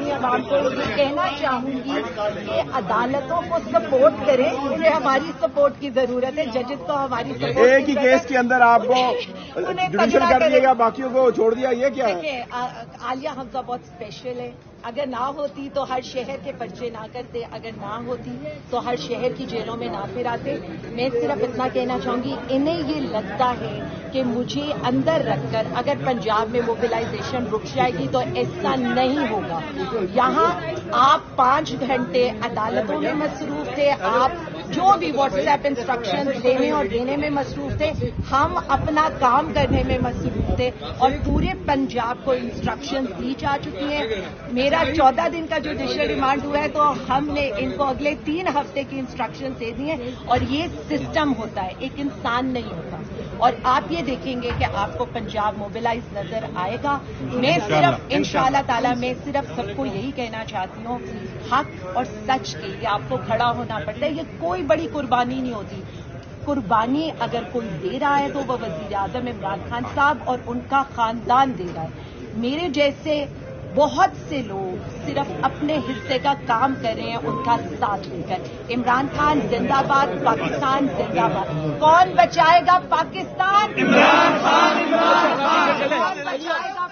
پاکستانی عوام کو یہ کہنا چاہوں گی کہ عدالتوں کو سپورٹ کریں. انہیں ہماری سپورٹ کی ضرورت ہے. ججز کو ہماری سپورٹ. ایک ہی کیس کے اندر آپ کو جوڈیشل کر دیا گیا, باقیوں کو چھوڑ دیا, یہ کیا ہے؟ عالیہ حمزہ بہت اسپیشل ہے. اگر نہ ہوتی تو ہر شہر کے پرچے نہ کرتے, اگر نہ ہوتی تو ہر شہر کی جیلوں میں نہ پھراتے. میں صرف اتنا کہنا چاہوں گی, انہیں یہ لگتا ہے کہ مجھے اندر رکھ کر اگر پنجاب میں موبلائزیشن رک جائے گی تو ایسا نہیں ہوگا. یہاں آپ 5 گھنٹے عدالتوں میں مصروف تھے, آپ جو بھی واٹس ایپ انسٹرکشن لینے اور دینے میں مصروف تھے, ہم اپنا کام کرنے میں مصروف تھے اور پورے پنجاب کو انسٹرکشن دی جا چکی ہیں. میرا 14 دن کا جوڈیشل ریمانڈ ہوا ہے تو ہم نے ان کو اگلے 3 ہفتے کی انسٹرکشن دے دی ہیں. اور یہ سسٹم ہوتا ہے, ایک انسان نہیں ہوتا. اور آپ یہ دیکھیں گے کہ آپ کو پنجاب موبلائز نظر آئے گا. میں صرف انشاءاللہ تعالی میں صرف سب کو یہی کہنا چاہتی ہوں, حق اور سچ کے لیے آپ کو کھڑا ہونا پڑتا ہے. یہ کوئی بڑی قربانی نہیں ہوتی. قربانی اگر کوئی دے رہا ہے تو وہ وزیر اعظم عمران خان صاحب اور ان کا خاندان دے رہا ہے. میرے جیسے بہت سے لوگ صرف اپنے حصے کا کام کر رہے ہیں ان کا ساتھ لے کر. عمران خان زندہ باد, پاکستان زندہ باد. کون بچائے گا پاکستان؟ عمران خان. کون بچائے گا